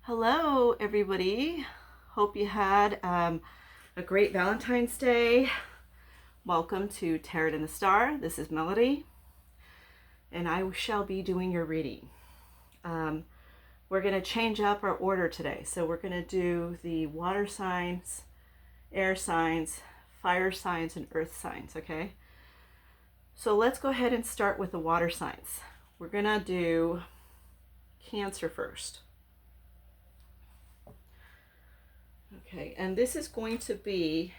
Hello, everybody. Hope you had a great Valentine's Day. Welcome to Tarot and the Star. This is Melody, and I shall be doing your reading. We're going to change up our order today. So we're going to do the water signs, air signs, fire signs, and earth signs, okay? So let's go ahead and start with the water signs. We're going to do Cancer first. Okay, and this is going to be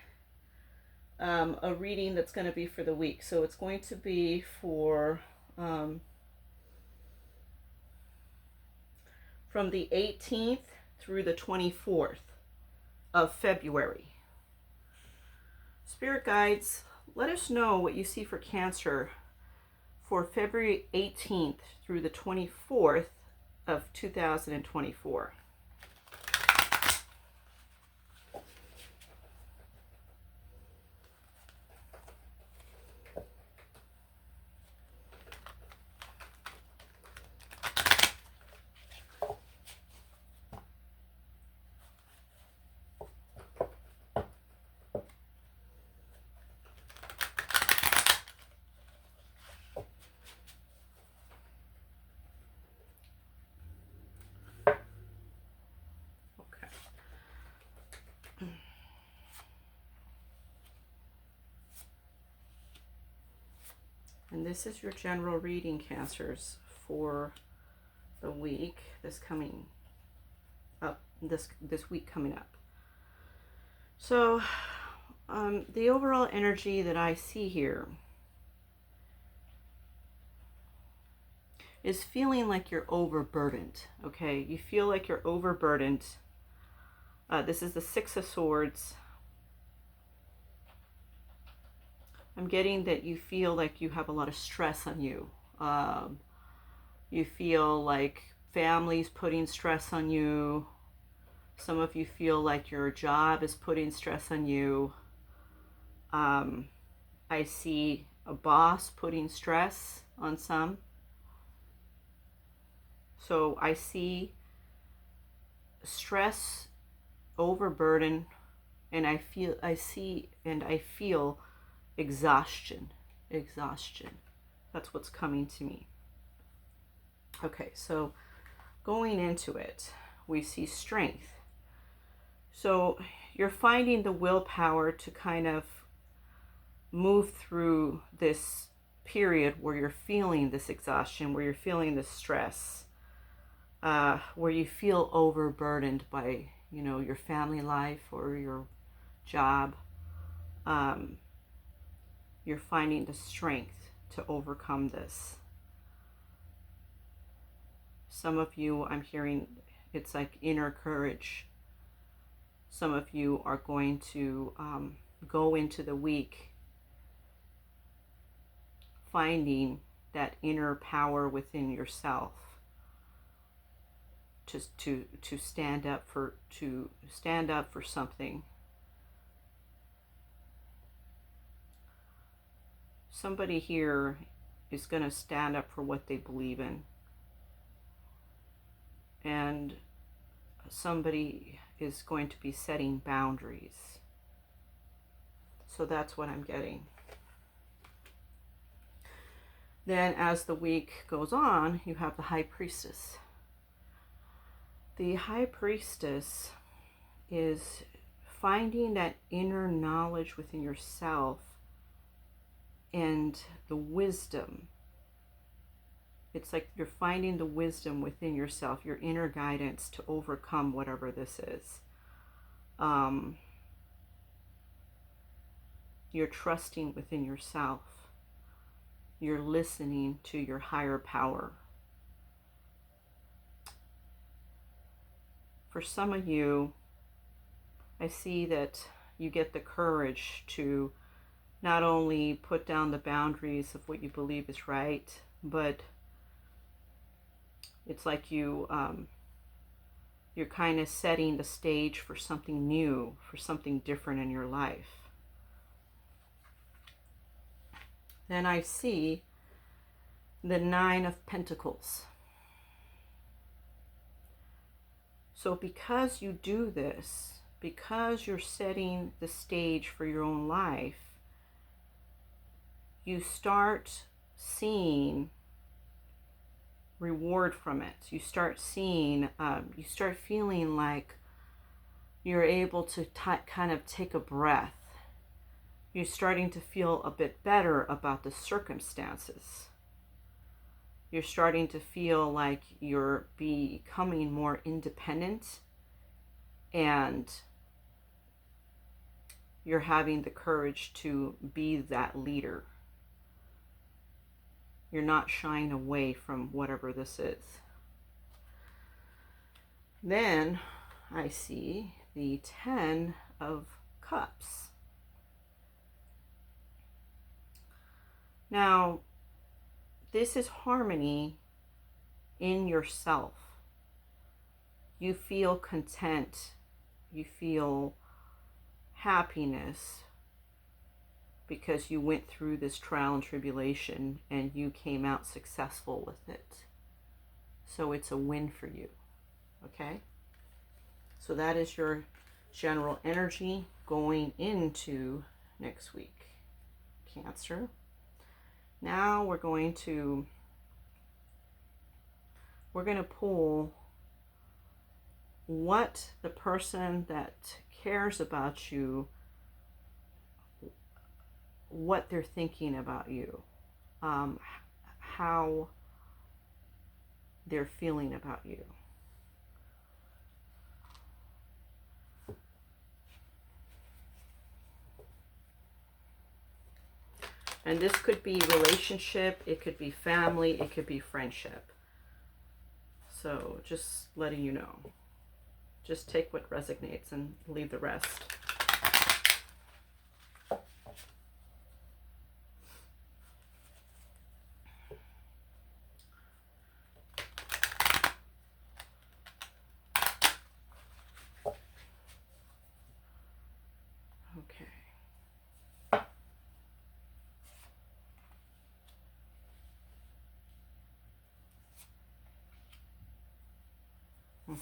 a reading that's going to be for the week. So it's going to be for from the 18th through the 24th of February. Spirit guides, let us know what you see for Cancer for February 18th through the 24th of 2024. And this is your general reading, Cancers, for the week this coming up, this week coming up. So the overall energy that I see here is feeling like you're overburdened, okay? You feel like you're overburdened. This is the Six of Swords. I'm getting that you feel like you have a lot of stress on you. You feel like family's putting stress on you. Some of you feel like your job is putting stress on you. I see a boss putting stress on some. So I see stress, overburden, and I feel exhaustion. That's what's coming to me. Okay, so going into it, we see strength. So you're finding the willpower to kind of move through this period where you're feeling this exhaustion, where you're feeling this stress, where you feel overburdened by, your family life or your job. You're finding the strength to overcome this. Some of you, I'm hearing, it's like inner courage. Some of you are going to go into the week finding that inner power within yourself to stand up for something. Somebody here is going to stand up for what they believe in. And somebody is going to be setting boundaries. So that's what I'm getting. Then as the week goes on, you have the High Priestess. The High Priestess is finding that inner knowledge within yourself and the wisdom. It's like you're finding the wisdom within yourself, your inner guidance to overcome whatever this is. You're trusting within yourself. You're listening to your higher power. For some of you, I see that you get the courage to not only put down the boundaries of what you believe is right, but it's like you're kind of setting the stage for something new, for something different in your life. Then I see the Nine of Pentacles. So because you do this, because you're setting the stage for your own life, you start seeing reward from it. You start seeing, you start feeling like you're able to kind of take a breath. You're starting to feel a bit better about the circumstances. You're starting to feel like you're becoming more independent, and you're having the courage to be that leader. You're not shying away from whatever this is. Then I see the 10 of Cups. Now, this is harmony in yourself. You feel content. You feel happiness because you went through this trial and tribulation and you came out successful with it. So it's a win for you. Okay? So that is your general energy going into next week, Cancer. Now we're going to pull what the person that cares about you, what they're thinking about you, how they're feeling about you. And this could be relationship, it could be family, it could be friendship. So just letting you know. Just take what resonates and leave the rest. Okay. Okay.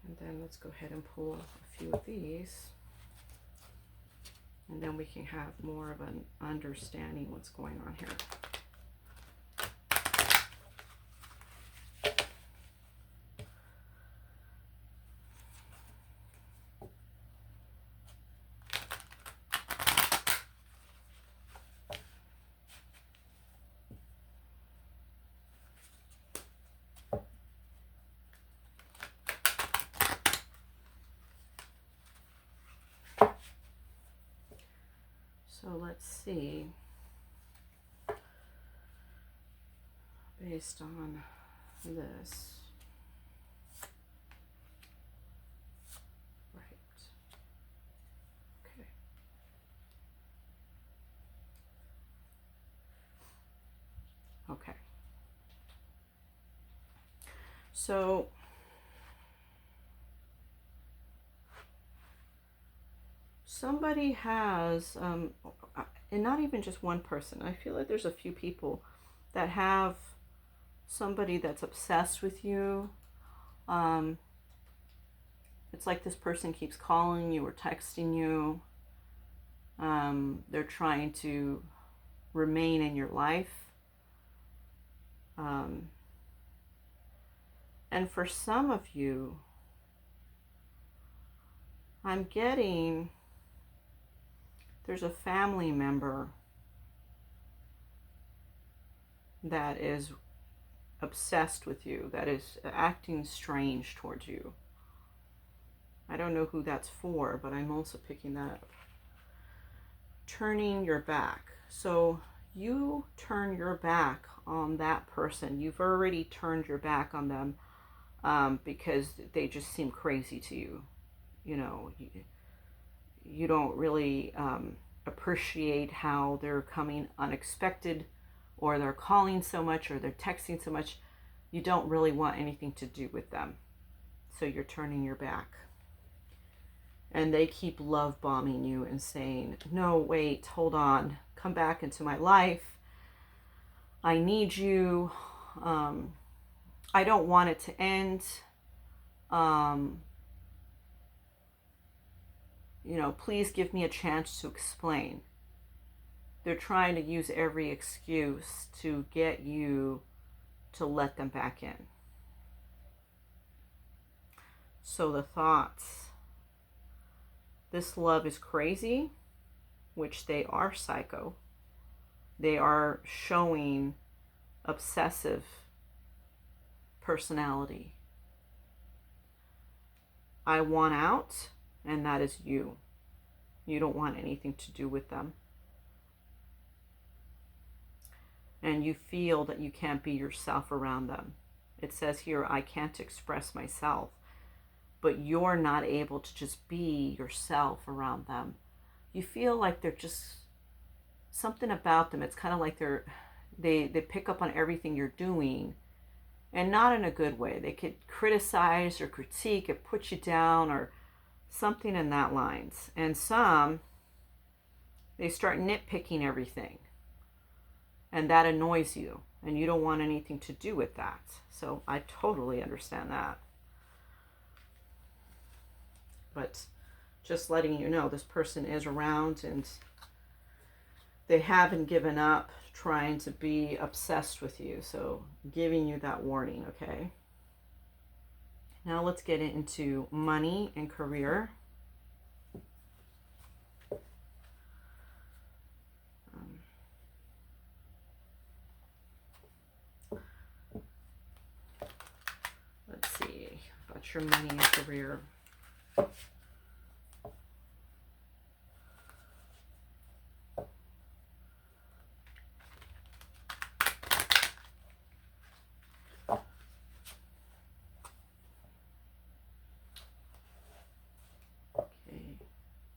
And then let's go ahead and pull a few of these. And then we can have more of an understanding what's going on here. So let's see, based on this, right, okay. Okay. So somebody has, and not even just one person, I feel like there's a few people that have somebody that's obsessed with you. It's like this person keeps calling you or texting you. They're trying to remain in your life. And for some of you, I'm getting there's a family member that is obsessed with you, that is acting strange towards you. I don't know who that's for, but I'm also picking that up. Turning your back. So you turn your back on that person. You've already turned your back on them because they just seem crazy to you. You know, you don't really appreciate how they're coming unexpected, or they're calling so much, or they're texting so much. You don't really want anything to do with them. So you're turning your back. And they keep love bombing you and saying, no, wait, hold on, come back into my life. I need you. I don't want it to end. Um, please give me a chance to explain. They're trying to use every excuse to get you to let them back in. So the thoughts, this love is crazy, which they are psycho. They are showing obsessive personality. I want out, and that is you. You don't want anything to do with them. And you feel that you can't be yourself around them. It says here, I can't express myself. But you're not able to just be yourself around them. You feel like they're just something about them. It's kind of like they pick up on everything you're doing, and not in a good way. They could criticize or critique or put you down or something in that lines. And some, they start nitpicking everything, and that annoys you, and you don't want anything to do with that. So I totally understand that. But just letting you know, this person is around, and they haven't given up trying to be obsessed with you. So giving you that warning, okay? Now let's get into money and career. Let's see about your money and career.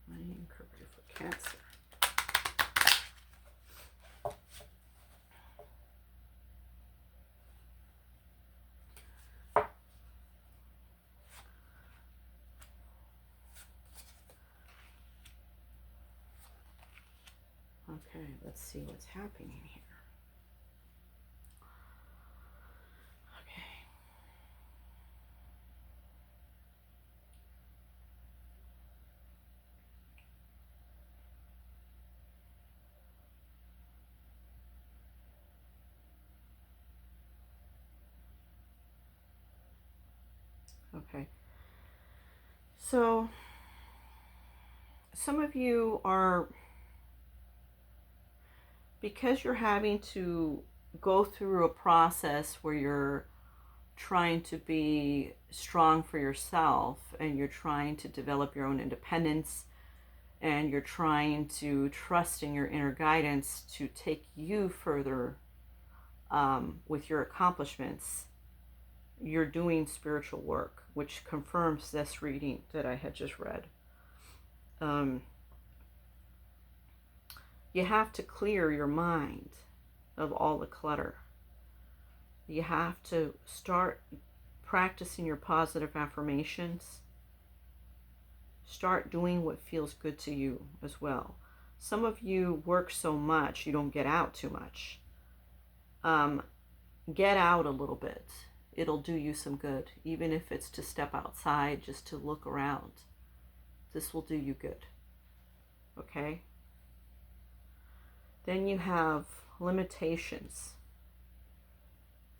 Money and career for Cancer. Okay, let's see what's happening here. Okay. So some of you are, because you're having to go through a process where you're trying to be strong for yourself, and you're trying to develop your own independence, and you're trying to trust in your inner guidance to take you further with your accomplishments, you're doing spiritual work, which confirms this reading that I had just read. You have to clear your mind of all the clutter. You have to start practicing your positive affirmations. Start doing what feels good to you as well. Some of you work so much you don't get out too much. Get out a little bit. It'll do you some good, even if it's to step outside just to look around. This will do you good. Okay? Then you have limitations.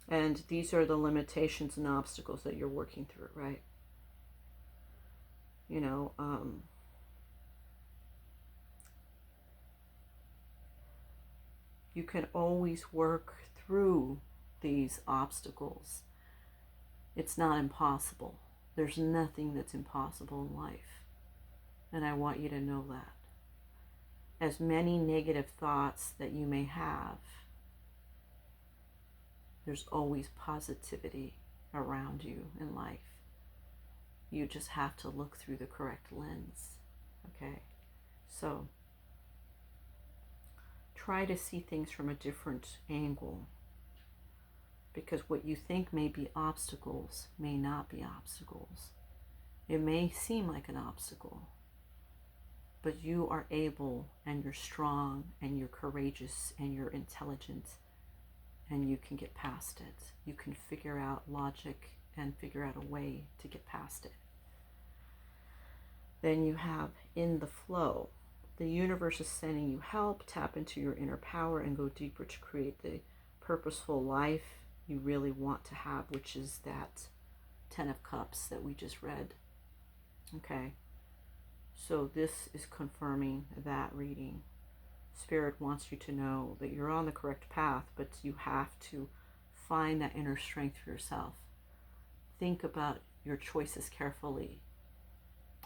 And these are the limitations and obstacles that you're working through, right? You can always work through these obstacles. It's not impossible. There's nothing that's impossible in life. And I want you to know that. As many negative thoughts that you may have, there's always positivity around you in life. You just have to look through the correct lens. Okay? So, try to see things from a different angle. Because what you think may be obstacles may not be obstacles. It may seem like an obstacle, but you are able, and you're strong, and you're courageous, and you're intelligent, and you can get past it. You can figure out logic and figure out a way to get past it. Then you have in the flow. The universe is sending you help. Tap into your inner power and go deeper to create the purposeful life you really want to have, which is that 10 of Cups that we just read. Okay. So this is confirming that reading. Spirit wants you to know that you're on the correct path, but you have to find that inner strength for yourself. Think about your choices carefully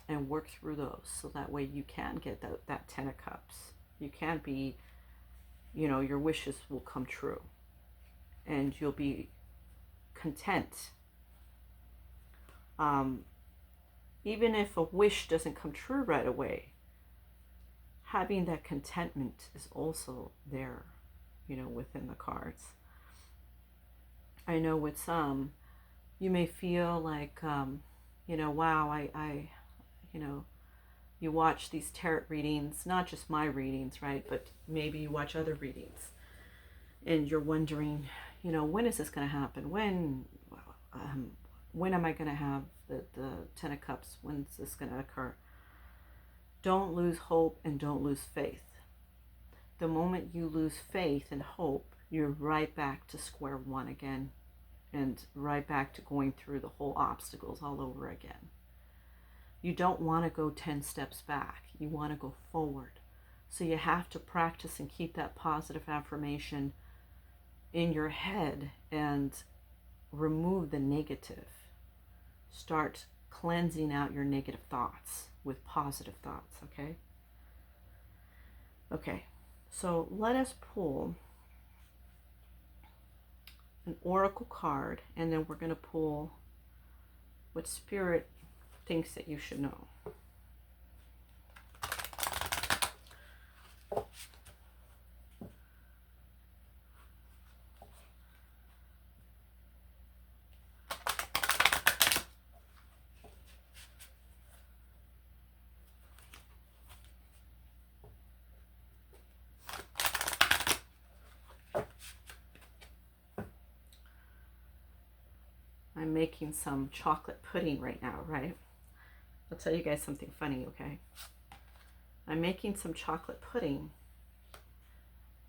and work through those so that way you can get that 10 of Cups. You can be, your wishes will come true and you'll be content. Even if a wish doesn't come true right away, having that contentment is also there, within the cards. I know with some, you may feel like, wow, you watch these tarot readings, not just my readings, right? But maybe you watch other readings and you're wondering, when is this going to happen? When am I going to have the 10 of Cups? When's this going to occur? Don't lose hope and don't lose faith. The moment you lose faith and hope, you're right back to square one again and right back to going through the whole obstacles all over again. You don't want to go 10 steps back. You want to go forward. So you have to practice and keep that positive affirmation in your head and remove the negative. Start cleansing out your negative thoughts with positive thoughts, okay? Okay, so let us pull an oracle card, and then we're going to pull what Spirit thinks that you should know. I'm making some chocolate pudding right now, right? I'll tell you guys something funny, okay? I'm making some chocolate pudding,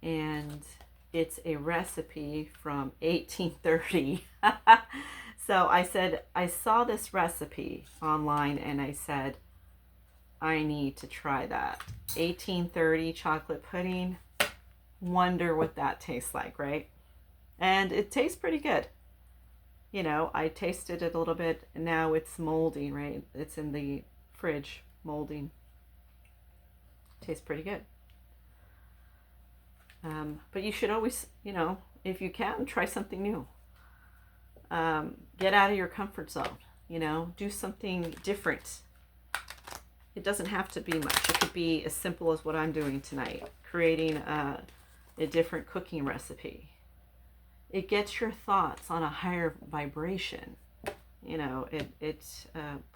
and it's a recipe from 1830. So I said, I saw this recipe online, and I said, I need to try that. 1830 chocolate pudding. Wonder what that tastes like, right? And it tastes pretty good. I tasted it a little bit, and now it's molding, right? It's in the fridge molding. Tastes pretty good. But you should always, if you can, try something new. Get out of your comfort zone, do something different. It doesn't have to be much. It could be as simple as what I'm doing tonight, creating a different cooking recipe. It gets your thoughts on a higher vibration. It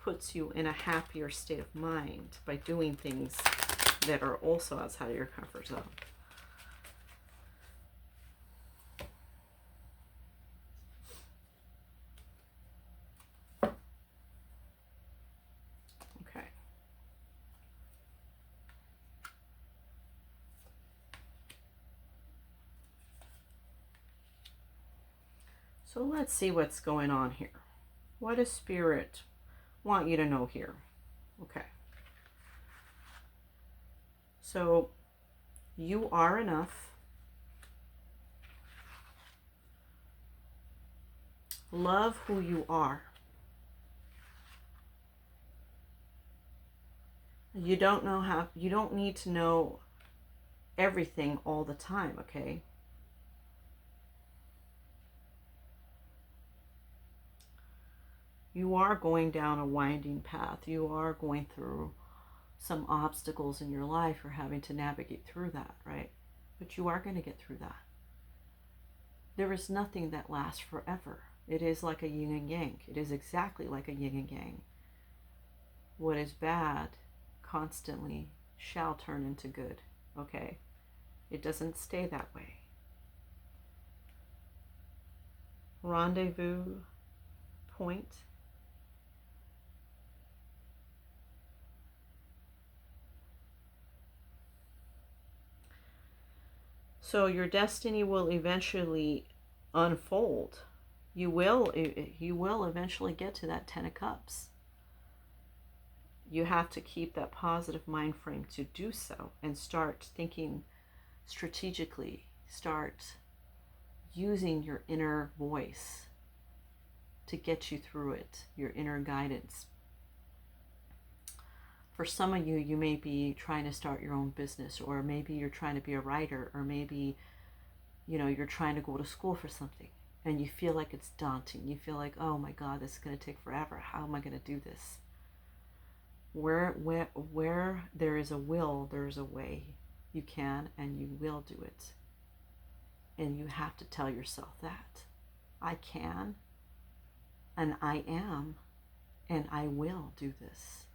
puts you in a happier state of mind by doing things that are also outside of your comfort zone. Okay. So let's see what's going on here. What does Spirit want you to know here? Okay. So you are enough. Love who you are. You don't need to know everything all the time, okay? You are going down a winding path. You are going through some obstacles in your life. You're having to navigate through that, right? But you are going to get through that. There is nothing that lasts forever. It is like a yin and yang. It is exactly like a yin and yang. What is bad constantly shall turn into good, okay? It doesn't stay that way. rendezvous point. So your destiny will eventually unfold. You will eventually get to that 10 of Cups. You have to keep that positive mind frame to do so and start thinking strategically. Start using your inner voice to get you through it, your inner guidance. For some of you, you may be trying to start your own business, or maybe you're trying to be a writer, or maybe, you know, you're trying to go to school for something and you feel like it's daunting. You feel like, oh my God, this is going to take forever. How am I going to do this? Where there is a will, there is a way. You can and you will do it. And you have to tell yourself that. I can, and I am, and I will do this.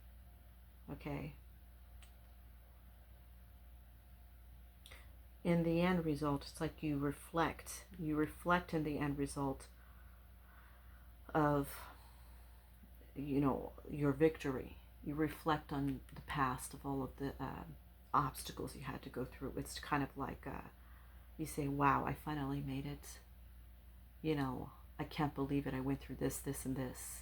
Okay? In the end result, it's like you reflect in the end result of, you know, your victory. You reflect on the past of all of the obstacles you had to go through. It's kind of like you say, wow, I finally made it. You know, I can't believe it. I went through this, this, and this.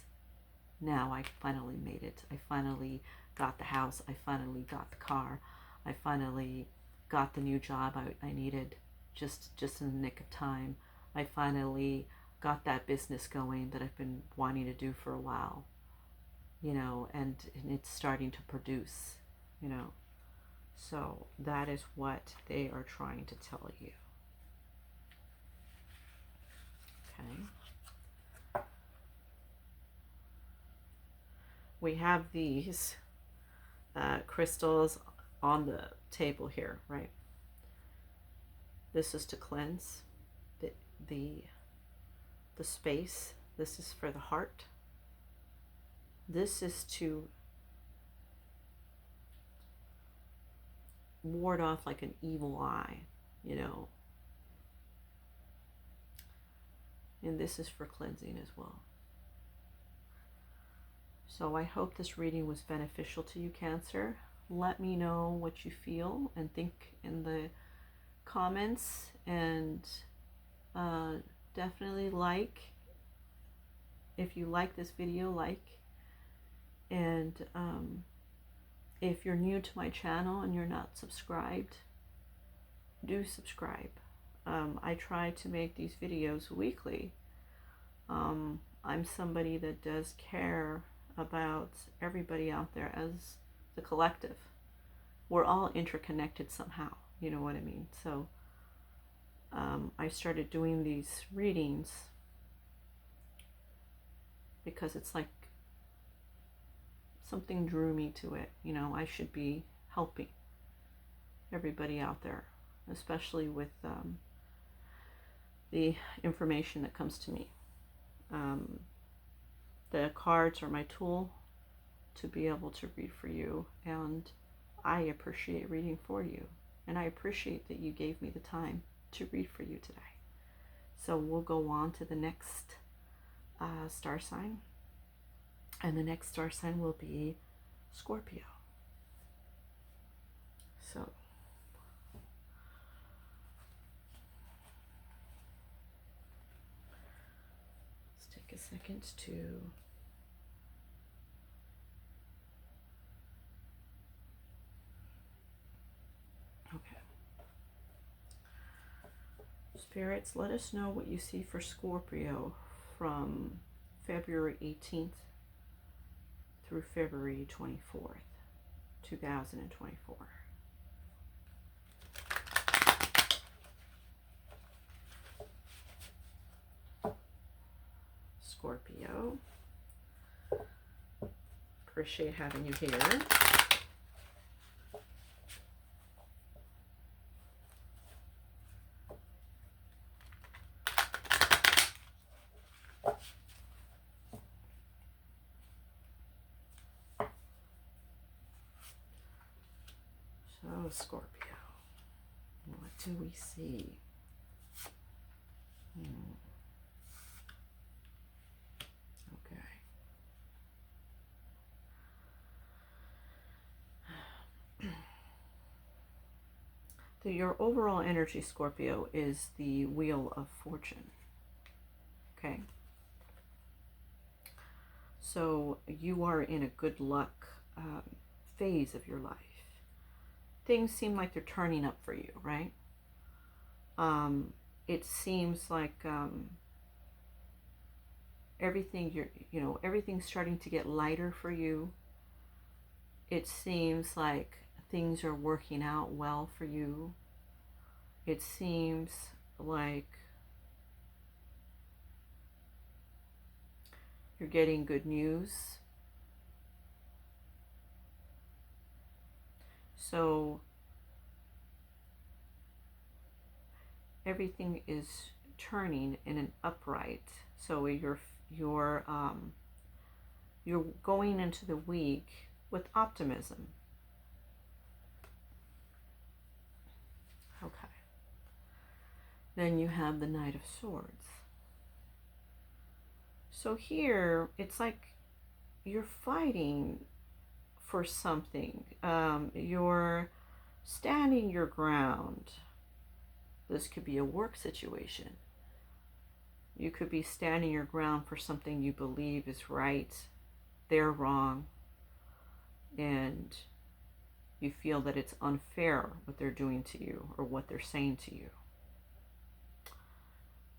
Now I finally made it. I finally got the house. I finally got the car. I finally got the new job I needed just in the nick of time. I finally got that business going that I've been wanting to do for a while, you know, and it's starting to produce, you know. So that is what they are trying to tell you. Okay. We have these crystals on the table here, right? This is to cleanse the space. This is for the heart. This is to ward off like an evil eye, you know. And this is for cleansing as well. So I hope this reading was beneficial to you, Cancer. Let me know what you feel and think in the comments, and definitely like. If you like this video, like. And if you're new to my channel and you're not subscribed, do subscribe. I try to make these videos weekly. I'm somebody that does care about everybody out there as the collective. We're all interconnected somehow, you know what I mean? So I started doing these readings because it's like something drew me to it. You know, I should be helping everybody out there, especially with the information that comes to me. The cards are my tool to be able to read for you, and I appreciate reading for you, and I appreciate that you gave me the time to read for you today. So we'll go on to the next star sign, and the next star sign will be Scorpio. So let's take a second to Spirits, let us know what you see for Scorpio from February 18th through February 24th, 2024. Scorpio, appreciate having you here. So, Scorpio, what do we see? Your overall energy, Scorpio, is the Wheel of Fortune. Okay? So you are in a good luck phase of your life. Things seem like they're turning up for you, right? It seems like everything's starting to get lighter for you. It seems like things are working out well for you. It seems like you're getting good news. So everything is turning in an upright. So you're going into the week with optimism. Okay. Then you have the Knight of Swords. So here, it's like you're fighting for something. You're standing your ground. This could be a work situation. You could be standing your ground for something you believe is right. They're wrong. And you feel that it's unfair what they're doing to you or what they're saying to you.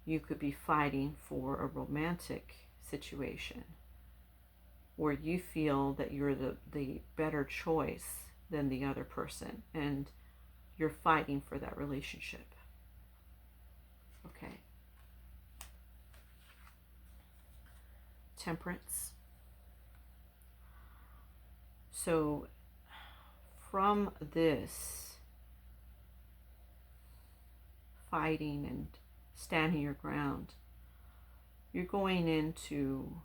You could be fighting for a romantic situation where you feel that you're the better choice than the other person, and you're fighting for that relationship. Okay. Temperance. So from this fighting and standing your ground, you're going into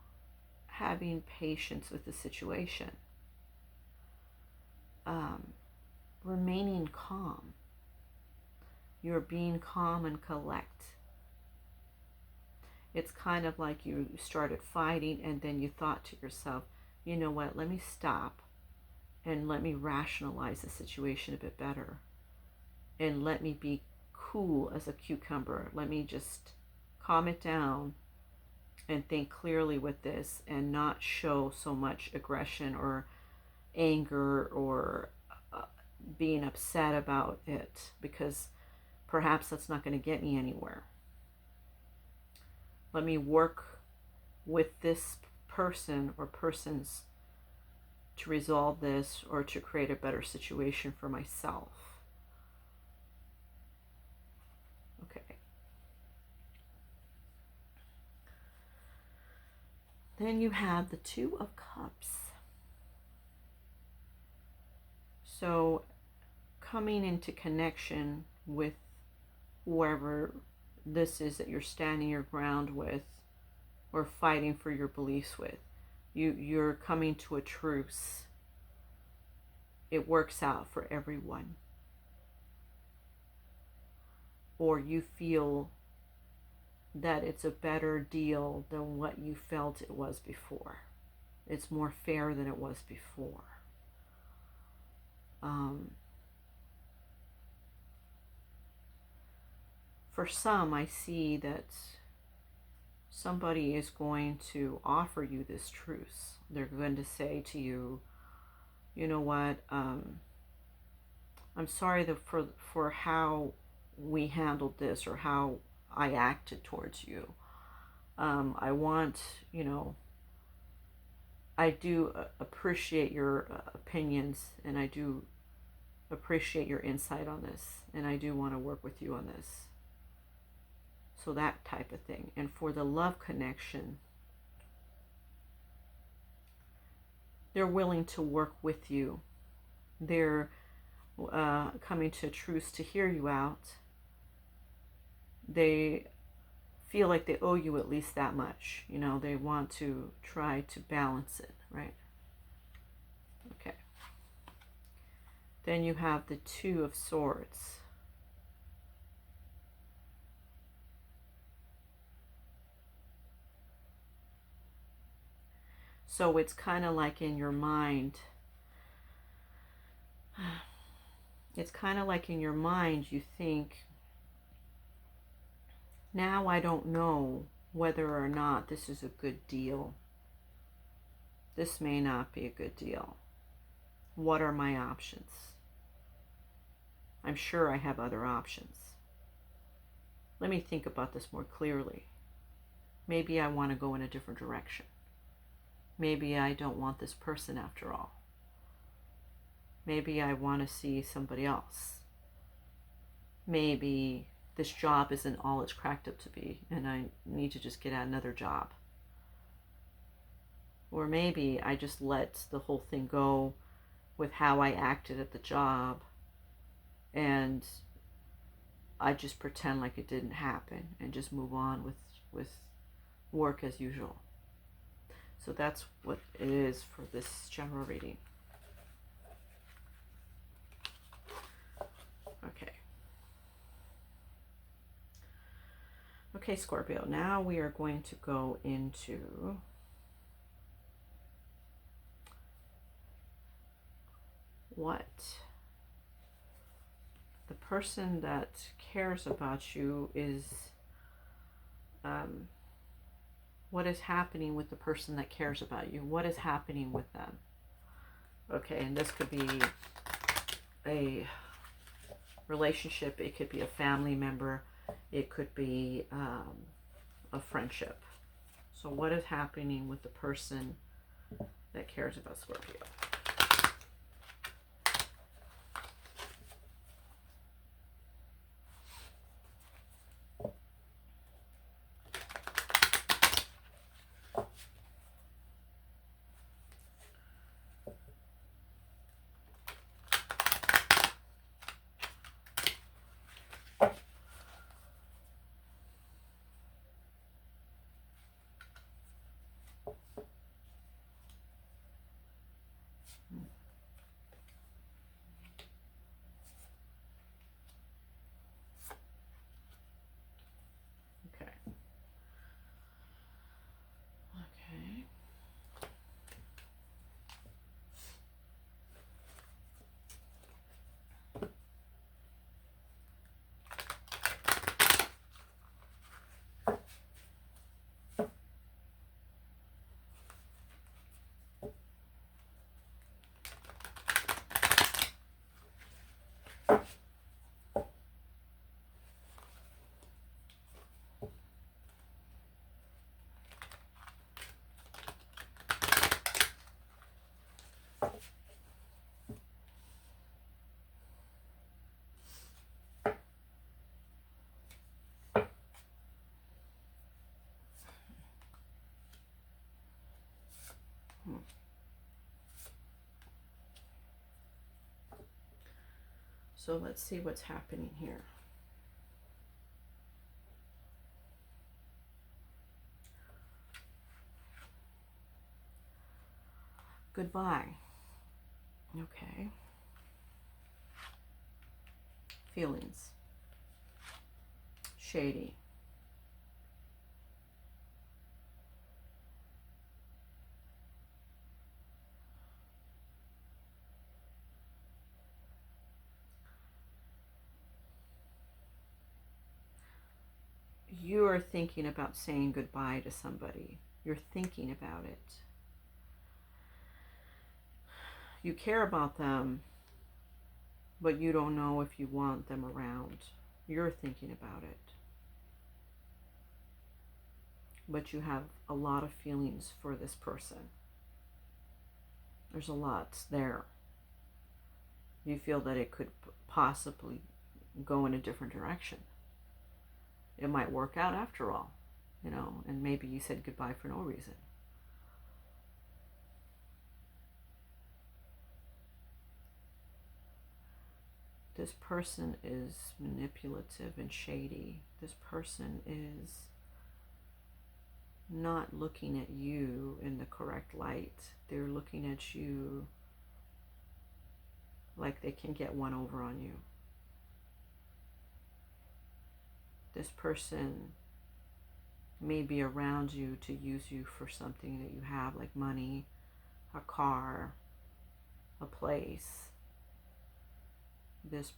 having patience with the situation, remaining calm. You're being calm and collect. It's kind of like you started fighting and then you thought to yourself, you know what, let me stop and let me rationalize the situation a bit better, and let me be cool as a cucumber. Let me just calm it down and think clearly with this, and not show so much aggression or anger or being upset about it, because perhaps that's not going to get me anywhere. Let me work with this person or persons to resolve this or to create a better situation for myself. Okay. Then you have the Two of Cups. So coming into connection with whoever this is that you're standing your ground with or fighting for your beliefs with. You're coming to a truce. It works out for everyone. Or you feel that it's a better deal than what you felt it was before. It's more fair than it was before. For some, I see that somebody is going to offer you this truce. They're going to say to you, you know what, I'm sorry for how we handled this or how I acted towards you. I want, I do appreciate your opinions, and I do appreciate your insight on this, and I do want to work with you on this. So that type of thing. And for the love connection, they're willing to work with you. They're coming to a truce to hear you out. They feel like they owe you at least that much. They want to try to balance it, right? Okay. Then you have the Two of Swords. So it's kind of like in your mind, It's kind of like in your mind you think, now I don't know whether or not this is a good deal. This may not be a good deal. What are my options? I'm sure I have other options. Let me think about this more clearly. Maybe I want to go in a different direction. Maybe I don't want this person after all. Maybe I want to see somebody else. Maybe this job isn't all it's cracked up to be and I need to just get another job. Or maybe I just let the whole thing go with how I acted at the job and I just pretend like it didn't happen and just move on with work as usual. So that's what it is for this general reading. Okay. Okay, Scorpio, now we are going to go into what the person that cares about you is, what is happening with the person that cares about you? What is happening with them? Okay, and this could be a relationship, it could be a family member, it could be a friendship. So what is happening with the person that cares about Scorpio? Okay. Okay. So let's see what's happening here. Goodbye. Okay. Feelings. Shady. You are thinking about saying goodbye to somebody. You're thinking about it. You care about them, but you don't know if you want them around. You're thinking about it. But you have a lot of feelings for this person. There's a lot there. You feel that it could possibly go in a different direction. It might work out after all, you know, and maybe you said goodbye for no reason. This person is manipulative and shady. This person is not looking at you in the correct light. They're looking at you like they can get one over on you. This person may be around you to use you for something that you have, like money, a car, a place. this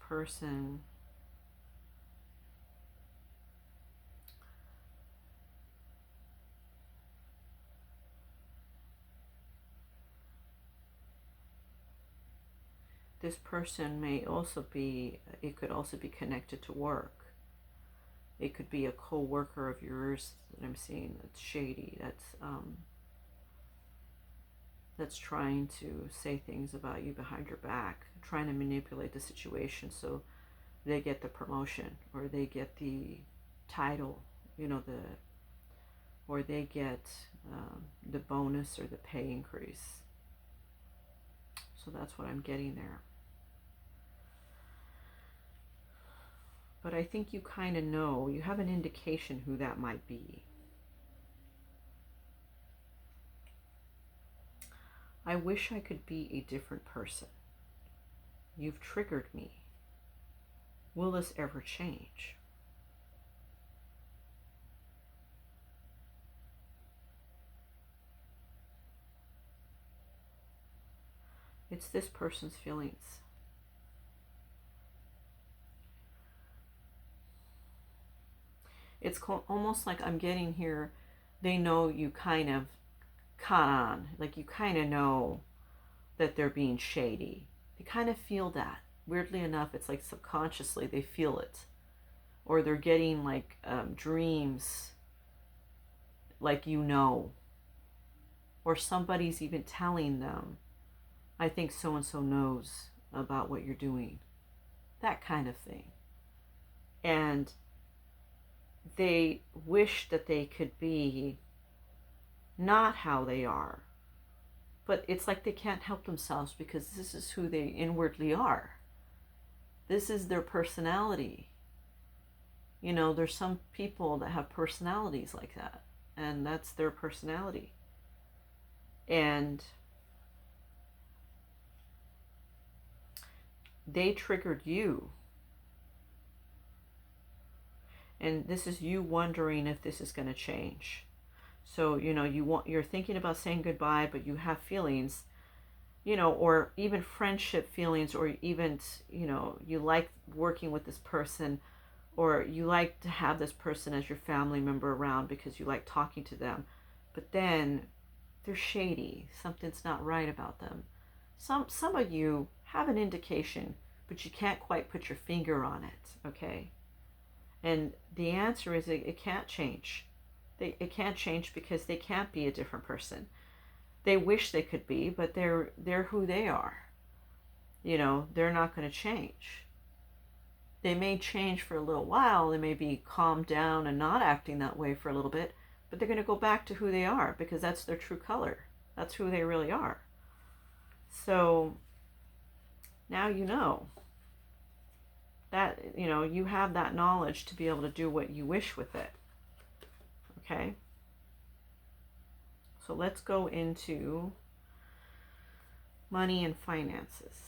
person may also be, it could also be connected to work. It could be a co-worker of yours that I'm seeing that's shady, that's trying to say things about you behind your back, trying to manipulate the situation so they get the promotion or they get the title, or they get the bonus or the pay increase. So that's what I'm getting there. But I think you kind of know, you have an indication who that might be. I wish I could be a different person. You've triggered me. Will this ever change? It's this person's feelings. It's almost like I'm getting here, they know you kind of caught on, like you kind of know that they're being shady. They kind of feel that. Weirdly enough, it's like subconsciously they feel it. Or they're getting like dreams, like or somebody's even telling them, I think so-and-so knows about what you're doing. That kind of thing. And they wish that they could be not how they are. But it's like they can't help themselves because this is who they inwardly are. This is their personality. There's some people that have personalities like that. And that's their personality. And they triggered you. And this is you wondering if this is going to change. So, you're thinking about saying goodbye, but you have feelings, or even friendship feelings, or even, you like working with this person, or you like to have this person as your family member around because you like talking to them. But then they're shady. Something's not right about them. Some of you have an indication, but you can't quite put your finger on it, okay? And the answer is it can't change. It can't change because they can't be a different person. They wish they could be, but they're who they are. They're not going to change. They may change for a little while. They may be calmed down and not acting that way for a little bit, but they're going to go back to who they are because that's their true color. That's who they really are. So now you know that, you have that knowledge to be able to do what you wish with it. Okay? So let's go into money and finances.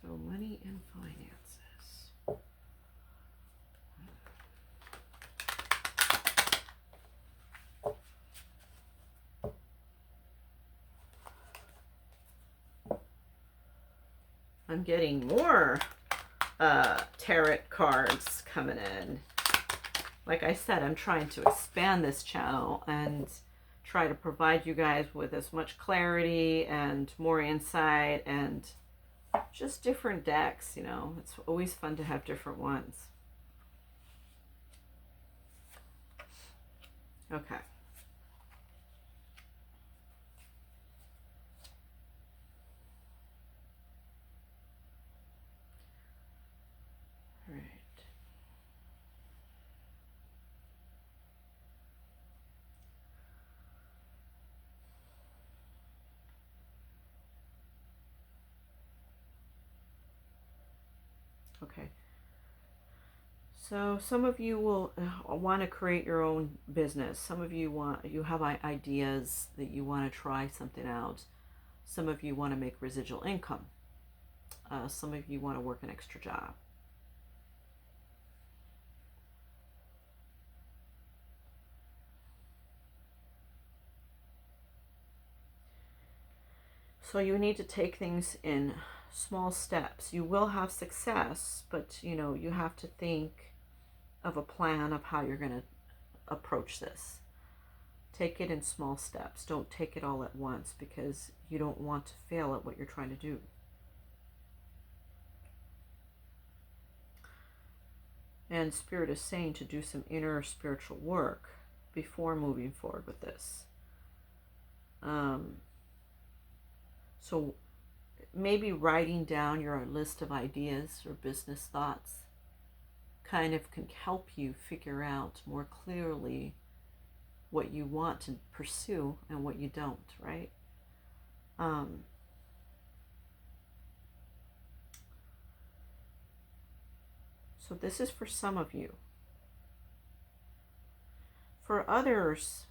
So money and finances. I'm getting more tarot cards coming in. Like I said, I'm trying to expand this channel and try to provide you guys with as much clarity and more insight and just different decks, It's always fun to have different ones. Okay. All right. Okay. So some of you will want to create your own business. Some of you have ideas that you want to try something out. Some of you want to make residual income. Some of you want to work an extra job. So you need to take things in small steps. You will have success, but you know, you have to think of a plan of how you're going to approach this. Take it in small steps. Don't take it all at once, because you don't want to fail at what you're trying to do. And Spirit is saying to do some inner spiritual work before moving forward with this. So maybe writing down your list of ideas or business thoughts kind of can help you figure out more clearly what you want to pursue and what you don't, right? So this is for some of you. For others,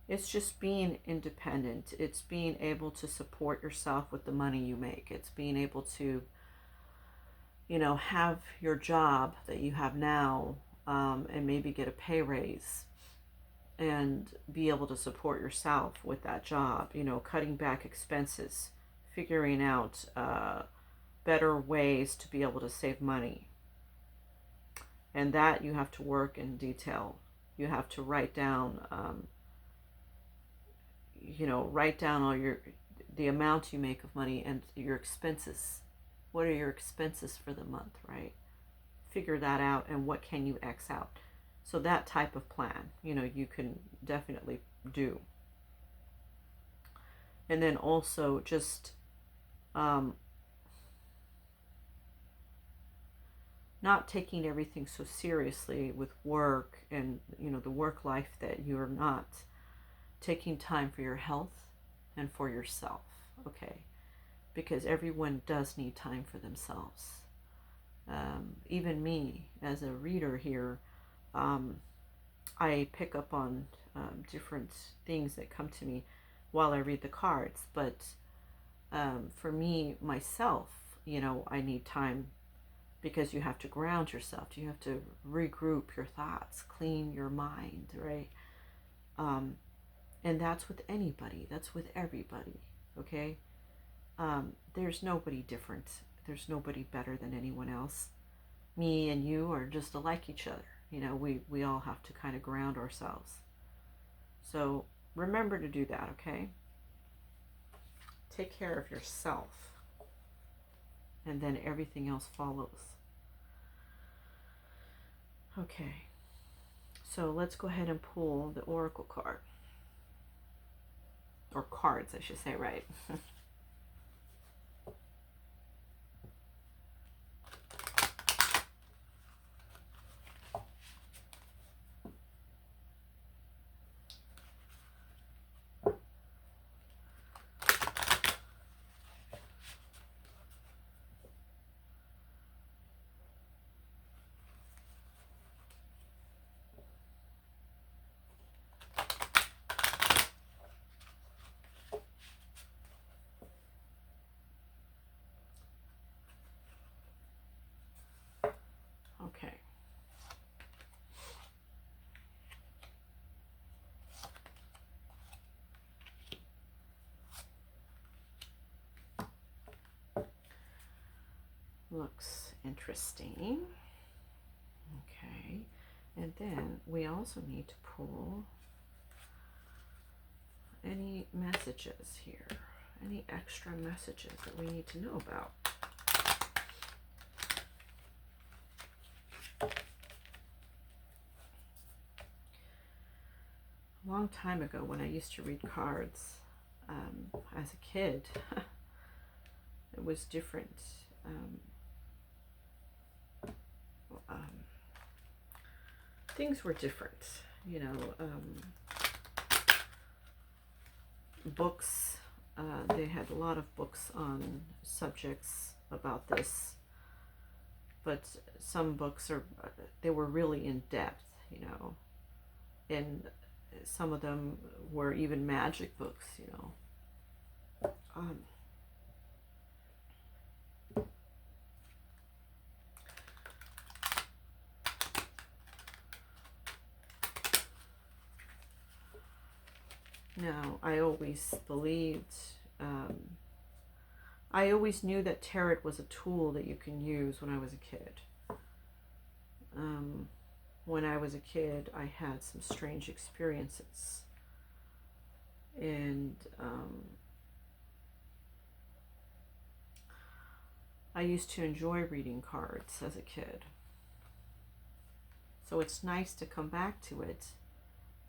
it's just being independent. It's being able to support yourself with the money you make. It's being able to, you know, have your job that you have now, and maybe get a pay raise and be able to support yourself with that job, you know, cutting back expenses, figuring out better ways to be able to save money. And that you have to work in detail. You have to write down, you know, write down all the amount you make of money and your expenses. What are your expenses for the month, right? Figure that out, and what can you X out. So that type of plan, you know, you can definitely do. And then also just not taking everything so seriously with work and, you know, the work life, that you're not taking time for your health and for yourself, okay? Because everyone does need time for themselves. Even me, as a reader here, I pick up on different things that come to me while I read the cards. But for me, myself, you know, I need time, because you have to ground yourself. You have to regroup your thoughts, clean your mind, right? And that's with anybody. That's with everybody, okay? There's nobody different. There's nobody better than anyone else. Me and you are just alike each other. You know, we all have to kind of ground ourselves. So remember to do that, okay? Take care of yourself, and then everything else follows. Okay, so let's go ahead and pull the oracle card. Or cards, I should say, right? Okay. Looks interesting. Okay. And then we also need to pull any messages here. Any extra messages that we need to know about. A long time ago, when I used to read cards as a kid, it was different. Things were different, you know. Books, they had a lot of books on subjects about this, but some books they were really in depth, you know, and some of them were even magic books, you know. Now, I always believed, I always knew that tarot was a tool that you can use when I was a kid. When I was a kid, I had some strange experiences. And I used to enjoy reading cards as a kid. So it's nice to come back to it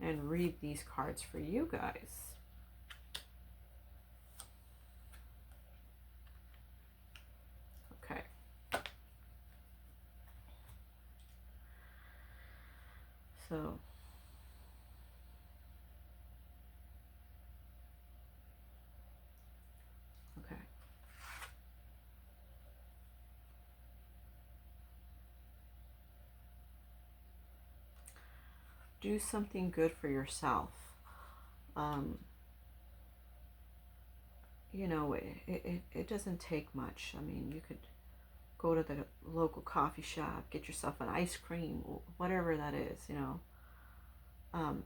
and read these cards for you guys. Okay. So okay. Do something good for yourself. You know, it doesn't take much. I mean, you could go to the local coffee shop, get yourself an ice cream, whatever that is, you know.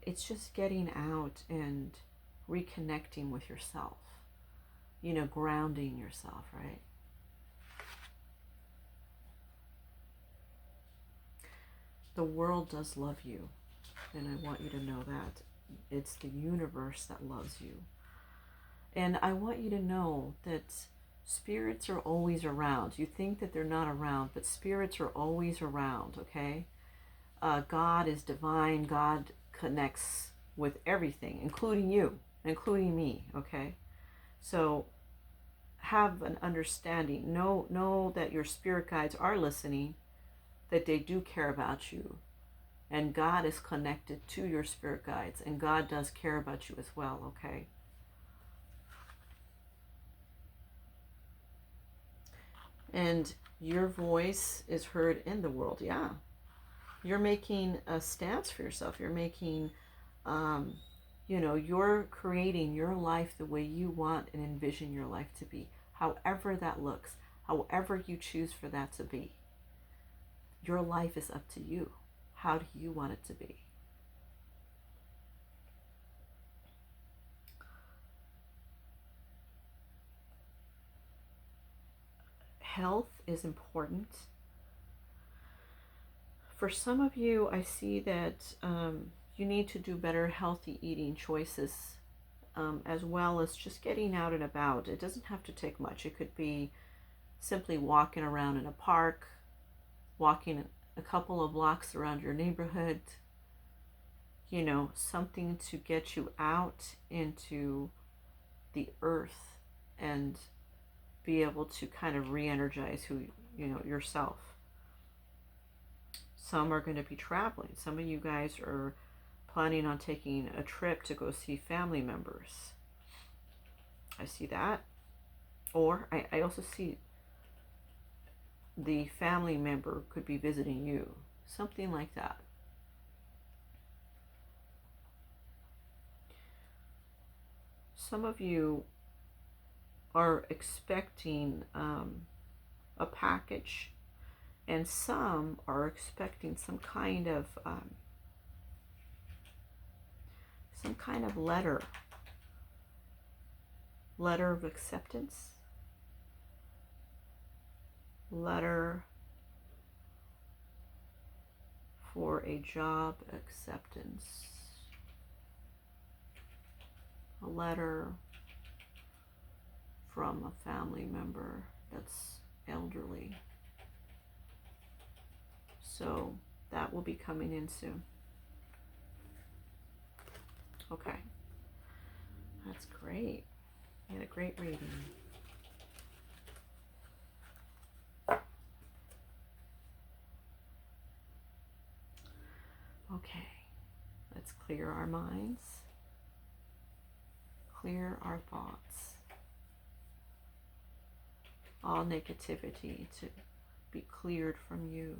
It's just getting out and reconnecting with yourself, you know, grounding yourself, right? The world does love you, and I want you to know that. It's the universe that loves you. And I want you to know that spirits are always around. You think that they're not around, but spirits are always around, okay? God is divine. God connects with everything, including you, including me, okay? So have an understanding. Know that your spirit guides are listening, that they do care about you. And God is connected to your spirit guides, and God does care about you as well, okay? And your voice is heard in the world, yeah. You're making a stance for yourself. You're making, you know, you're creating your life the way you want and envision your life to be. However that looks, however you choose for that to be. Your life is up to you. How do you want it to be? Health is important. For some of you, I see that you need to do better healthy eating choices, as well as just getting out and about. It doesn't have to take much. It could be simply walking around in a park, walking a couple of blocks around your neighborhood, you know, something to get you out into the earth and be able to kind of re-energize who, you know, yourself. Some are going to be traveling. Some of you guys are planning on taking a trip to go see family members. I see that. Or I also see the family member could be visiting you. Something like that. Some of you are expecting a package, and some are expecting some kind of letter of acceptance, letter for a job acceptance, a letter from a family member that's elderly. So that will be coming in soon. Okay. That's great. You had a great reading. Okay. Let's clear our minds. Clear our thoughts. All negativity to be cleared from you.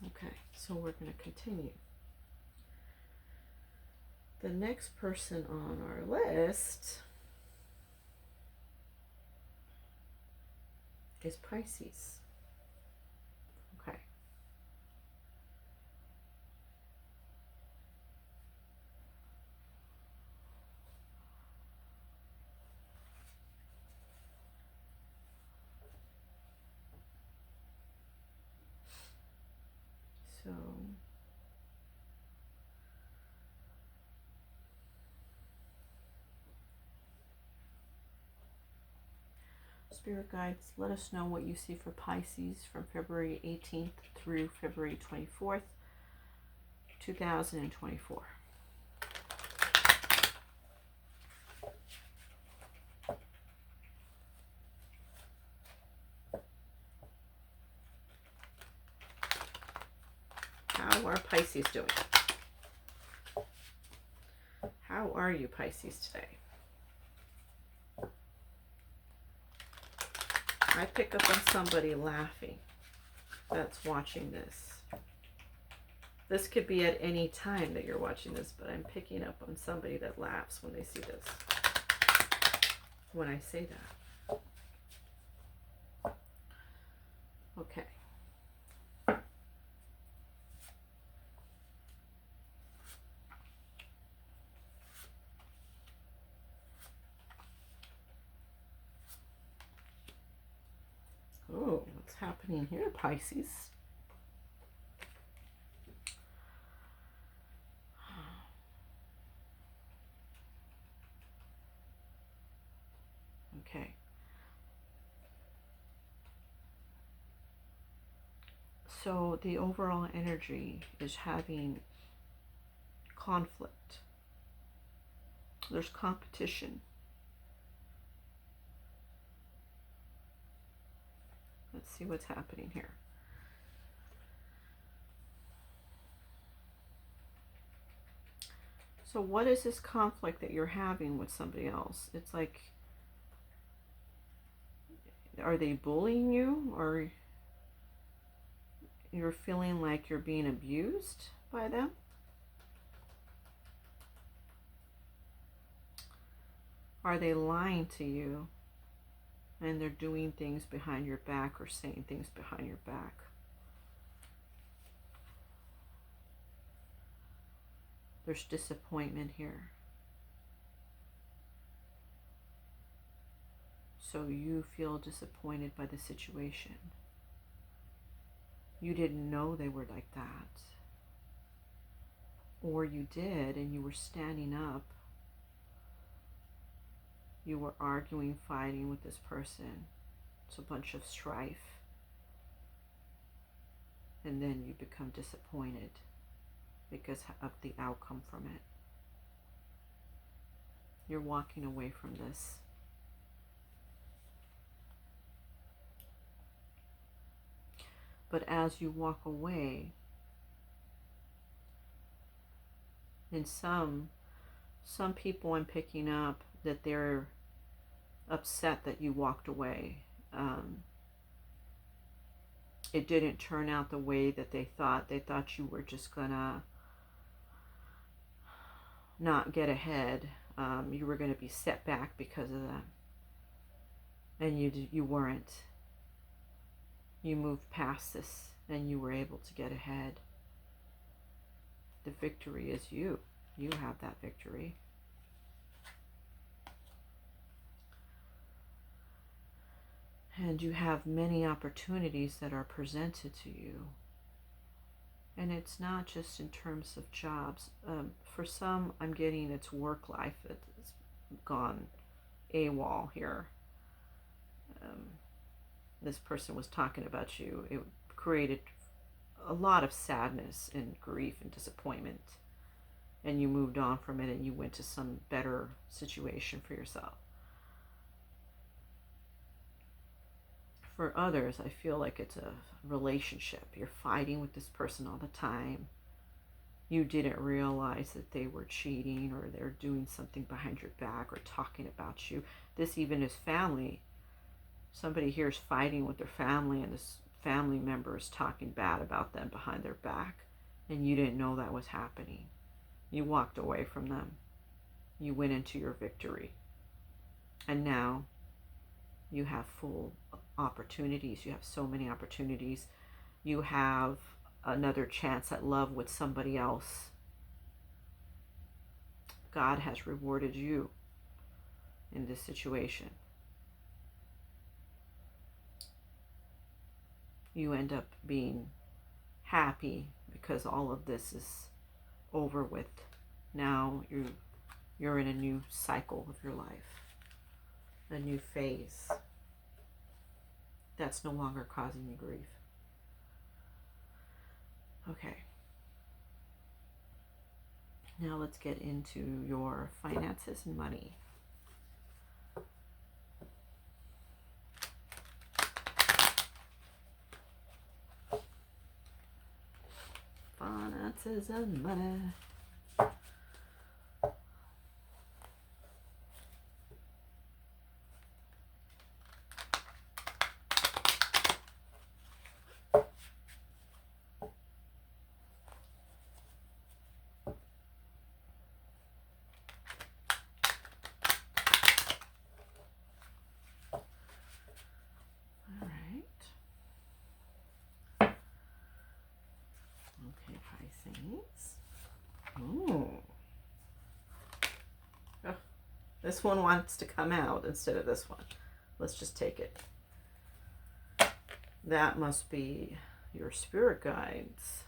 Okay, so we're going to continue. The next person on our list is Pisces. So Spirit guides, let us know what you see for Pisces from February 18th through February 24th, 2024. How are Pisces doing? How are you, Pisces, today? I pick up on somebody laughing that's watching this. This could be at any time that you're watching this, but I'm picking up on somebody that laughs when they see this. When I say that. Okay. Oh, what's happening here, Pisces? Okay. So the overall energy is having conflict. There's competition. Let's see what's happening here. So what is this conflict that you're having with somebody else? It's like, are they bullying you, or you're feeling like you're being abused by them? Are they lying to you and they're doing things behind your back or saying things behind your back? There's disappointment here. So you feel disappointed by the situation. You didn't know they were like that. Or you did, and you were standing up. You were arguing, fighting with this person. It's a bunch of strife. And then you become disappointed because of the outcome from it. You're walking away from this. But as you walk away, and some people I'm picking up that they're upset that you walked away. It didn't turn out the way that they thought. They thought you were just gonna not get ahead. You were gonna be set back because of that, and you weren't. You moved past this, and you were able to get ahead. The victory is you. You have that victory. And you have many opportunities that are presented to you. And it's not just in terms of jobs. For some, I'm getting it's work life that's gone AWOL here. This person was talking about you. It created a lot of sadness and grief and disappointment. And you moved on from it and you went to some better situation for yourself. For others, I feel like it's a relationship. You're fighting with this person all the time. You didn't realize that they were cheating or they're doing something behind your back or talking about you. This even is family. Somebody here is fighting with their family and this family member is talking bad about them behind their back. And you didn't know that was happening. You walked away from them. You went into your victory. And now you have full opportunities. You have so many opportunities. You have another chance at love with somebody else. God has rewarded you in this situation. You end up being happy because all of this is over with. Now you're in a new cycle of your life, a new phase that's no longer causing you grief. Okay. Now let's get into your finances and money. Finances and money. Okay, Pisces. Ooh. Oh, this one wants to come out instead of this one. Let's just take it. That must be your spirit guides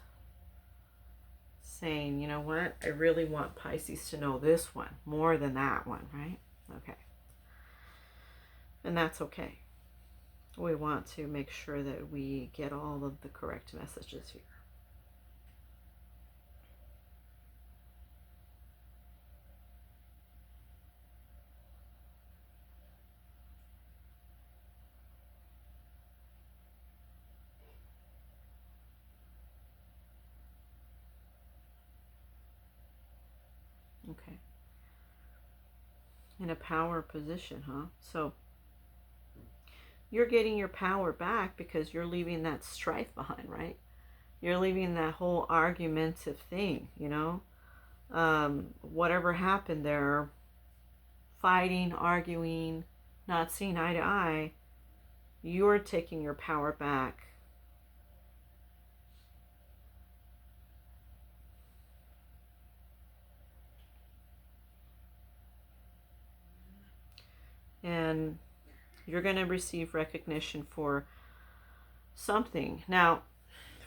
saying, you know what? I really want Pisces to know this one more than that one, right? Okay. And that's okay. We want to make sure that we get all of the correct messages here. Okay. In a power position, huh? So you're getting your power back because you're leaving that strife behind, right? You're leaving that whole argumentative thing, you know? Whatever happened there, fighting, arguing, not seeing eye to eye, you're taking your power back. And you're going to receive recognition for something. Now,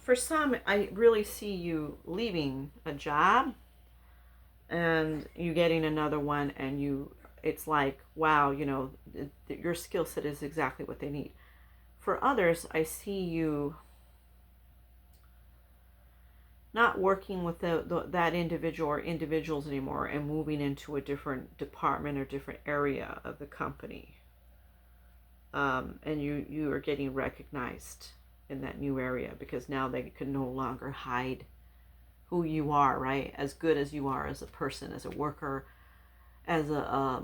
for some, I really see you leaving a job and you getting another one, and it's like, wow, you know, your skill set is exactly what they need. For others, I see you not working with that individual or individuals anymore and moving into a different department or different area of the company. And you are getting recognized in that new area because now they can no longer hide who you are, right? As good as you are as a person, as a worker, as a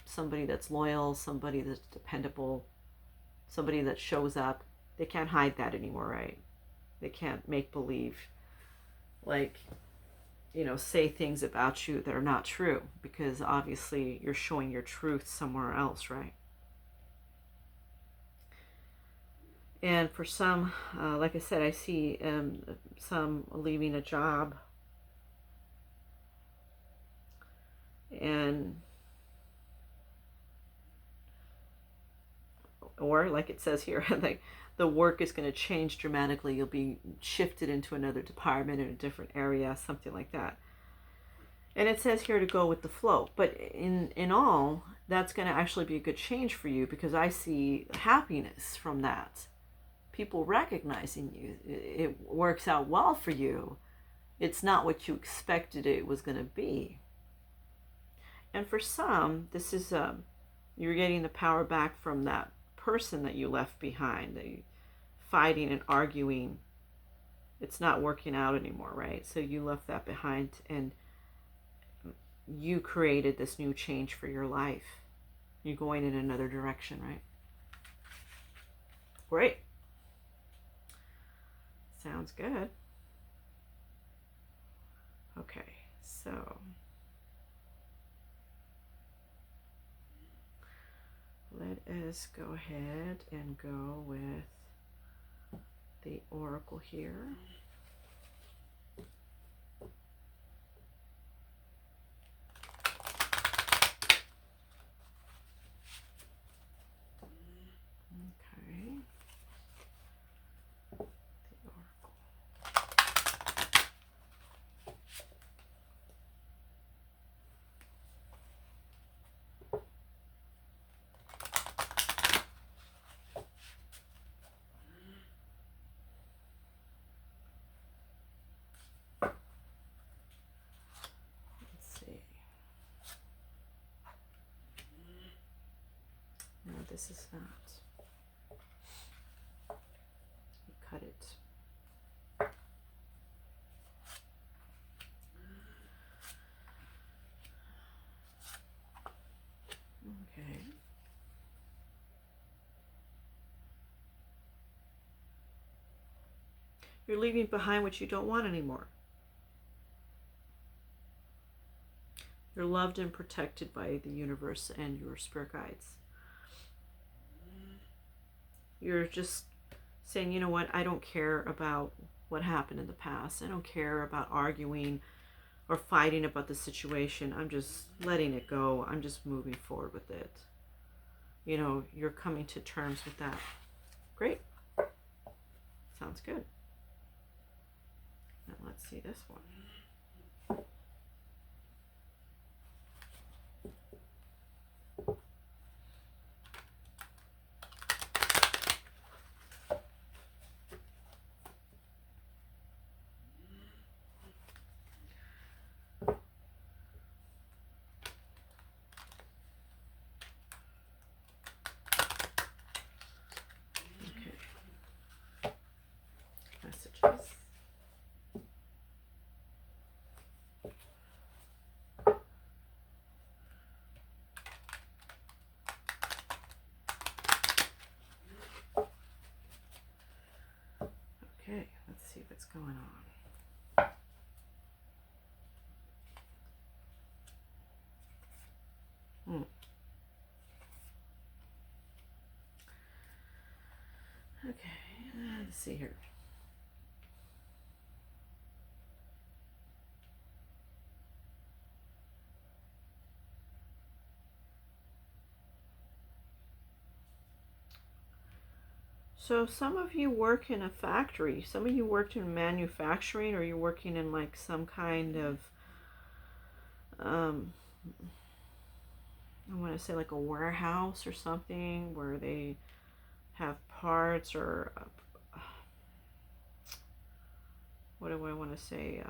somebody that's loyal, somebody that's dependable, somebody that shows up. They can't hide that anymore, right? They can't make believe, like, you know, say things about you that are not true, because obviously you're showing your truth somewhere else, right? And for some, like I said, I see some leaving a job, and or like it says here, like the work is going to change dramatically. You'll be shifted into another department in a different area, something like that. And it says here to go with the flow. But in all, that's going to actually be a good change for you, because I see happiness from that. People recognizing you. It works out well for you. It's not what you expected it was going to be. And for some, this is you're getting the power back from that person that you left behind. The fighting and arguing, it's not working out anymore, right? So you left that behind and you created this new change for your life. You're going in another direction, right? Great. Sounds good. Okay, so let us go ahead and go with the oracle here. Okay. The oracle. this is not. Cut it. Okay. You're leaving behind what you don't want anymore. You're loved and protected by the universe and your spirit guides. You're just saying, you know what, I don't care about what happened in the past. I don't care about arguing or fighting about the situation. I'm just letting it go. I'm just moving forward with it. You know, you're coming to terms with that. Great. Sounds good. Now let's see this one. Messages. Okay, let's see what's going on. Okay, let's see here. So some of you work in a factory. Some of you worked in manufacturing, or you're working in like some kind of, I want to say like a warehouse or something where they have parts, or what do I want to say?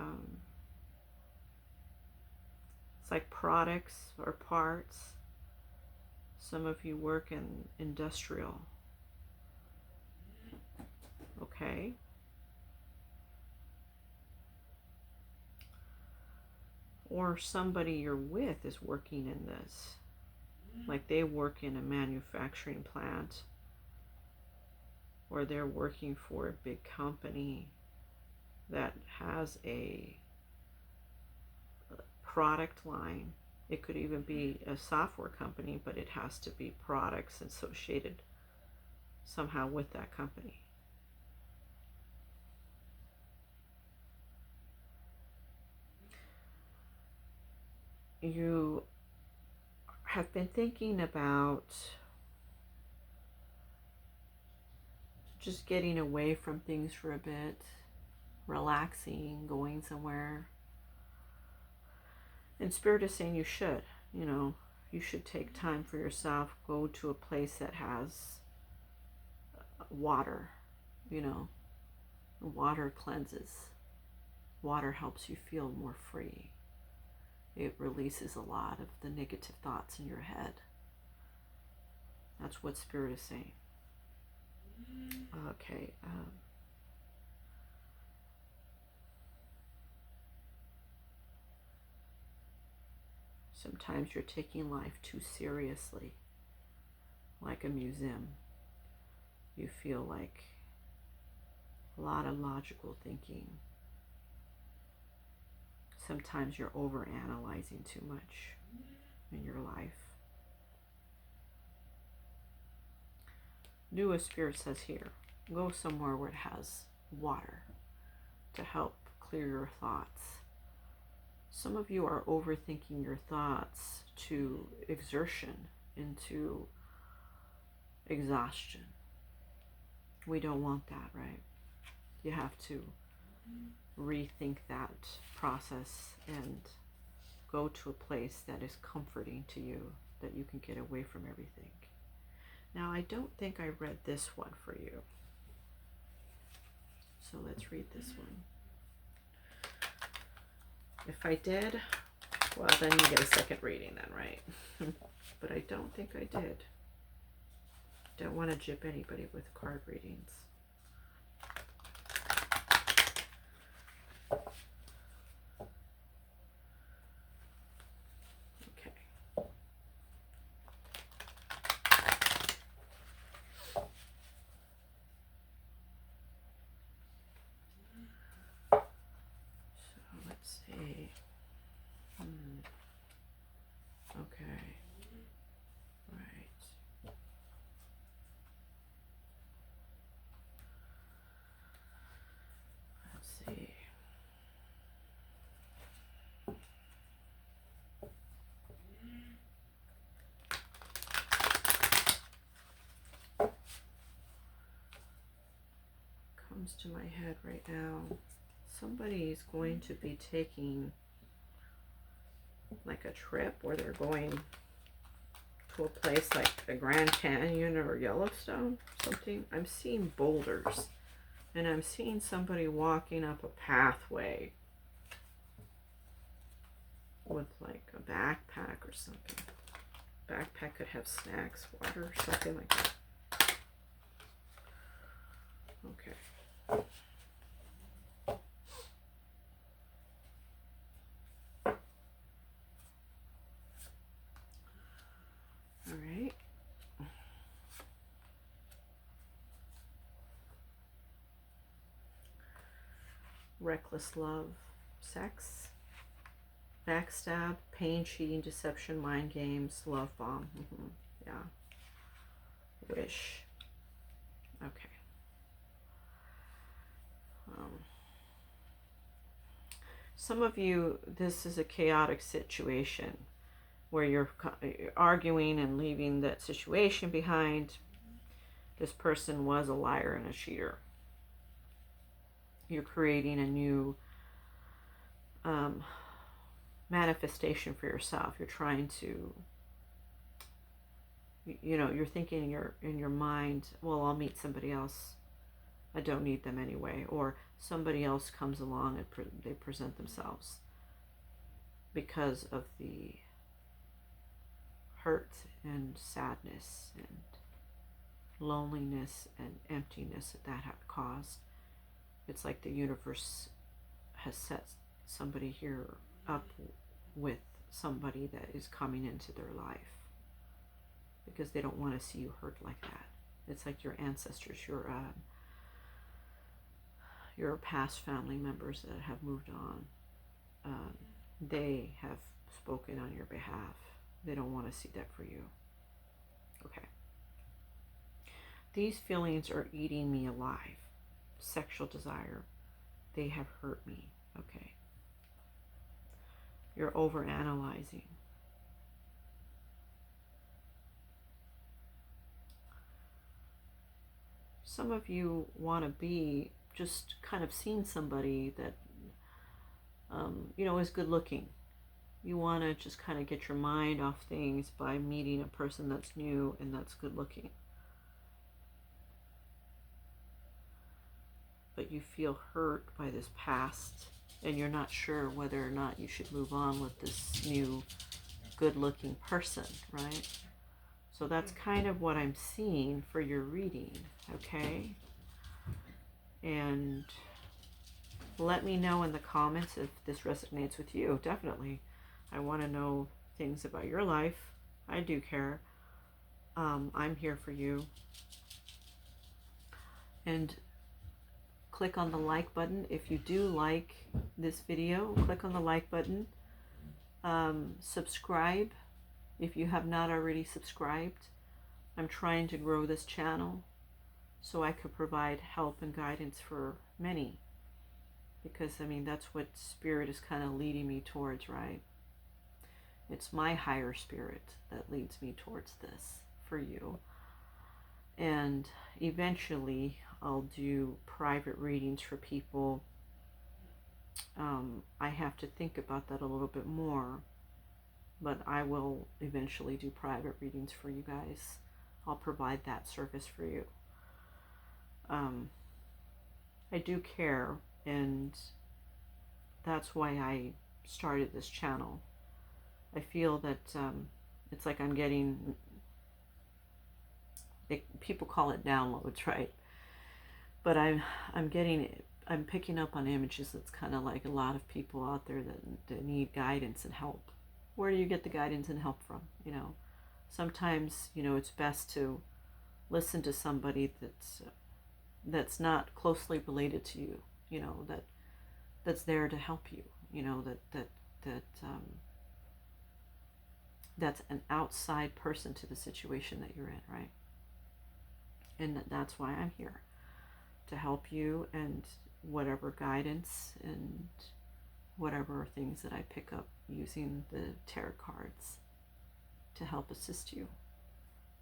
It's like products or parts. Some of you work in industrial. Okay. Or somebody you're with is working in this. Like they work in a manufacturing plant, or they're working for a big company that has a product line. It could even be a software company, but it has to be products associated somehow with that company. You have been thinking about just getting away from things for a bit, relaxing, going somewhere. And Spirit is saying you should, you know, you should take time for yourself, go to a place that has water, you know. Water cleanses. Water helps you feel more free. It releases a lot of the negative thoughts in your head. That's what Spirit is saying. Okay. Sometimes you're taking life too seriously, like a museum. You feel like a lot of logical thinking. Sometimes you're overanalyzing too much in your life. Do as Spirit says here. Go somewhere where it has water to help clear your thoughts. Some of you are overthinking your thoughts to exertion, into exhaustion. We don't want that, right? You have to rethink that process and go to a place that is comforting to you, that you can get away from everything. Now, I don't think I read this one for you. So let's read this one. If I did, well, then you get a second reading then, right? But I don't think I did. Don't want to gyp anybody with card readings. Let's see. Okay. Right. Let's see. Comes to my head right now. Somebody's going to be taking like a trip where they're going to a place like the Grand Canyon or Yellowstone, something. I'm seeing boulders, and I'm seeing somebody walking up a pathway with like a backpack or something. Backpack could have snacks, water, something like that. Okay. All right. Reckless love, sex, backstab, pain, cheating, deception, mind games, love bomb. Yeah. Wish. Okay. Some of you, this is a chaotic situation where you're arguing and leaving that situation behind. This person was a liar and a cheater. You're creating a new manifestation for yourself. You're trying to, you know, you're thinking in your mind, well, I'll meet somebody else. I don't need them anyway. Or somebody else comes along and they present themselves because of the hurt and sadness and loneliness and emptiness that had caused. It's like the universe has set somebody here up with somebody that is coming into their life because they don't want to see you hurt like that. It's like your ancestors, your past family members that have moved on. They have spoken on your behalf. They don't want to see that for you. Okay. These feelings are eating me alive. Sexual desire. They have hurt me. Okay. You're overanalyzing. Some of you want to be just kind of seeing somebody that, is good looking. You want to just kind of get your mind off things by meeting a person that's new and that's good looking. But you feel hurt by this past and you're not sure whether or not you should move on with this new good looking person, right? So that's kind of what I'm seeing for your reading, okay? And let me know in the comments if this resonates with you. Definitely. I want to know things about your life. I do care. I'm here for you. And click on the like button. If you do like this video, click on the like button. Subscribe if you have not already subscribed. I'm trying to grow this channel so I could provide help and guidance for many. Because, that's what Spirit is kind of leading me towards, right? It's my higher spirit that leads me towards this for you. And eventually, I'll do private readings for people. I have to think about that a little bit more. But I will eventually do private readings for you guys. I'll provide that service for you. I do care, and that's why I started this channel. I feel that it's like I'm getting People call it downloads, right? But I'm picking up on images that's kind of like a lot of people out there that need guidance and help. Where do you get the guidance and help from? Sometimes, it's best to listen to somebody that's not closely related to you, that's there to help you, that's an outside person to the situation that you're in, right? And that's why I'm here, to help you, and whatever guidance and whatever things that I pick up using the tarot cards to help assist you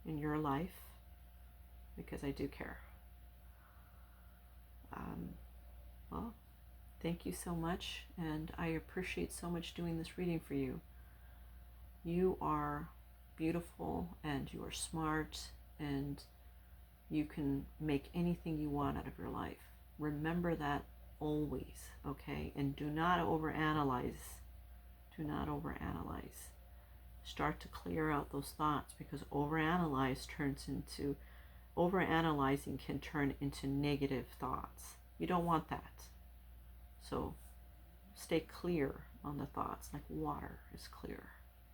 in your life, because I do care. Well, thank you so much, and I appreciate so much doing this reading for you. You are beautiful, and you are smart, and you can make anything you want out of your life. Remember that always, okay? And do not overanalyze. Do not overanalyze. Start to clear out those thoughts, because overanalyzing can turn into negative thoughts. You don't want that. So stay clear on the thoughts, like water is clear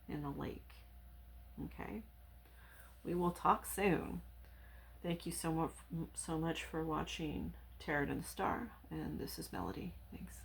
in a lake. Okay? We will talk soon. Thank you so much for watching Tarot and the Star, and this is Melody. Thanks.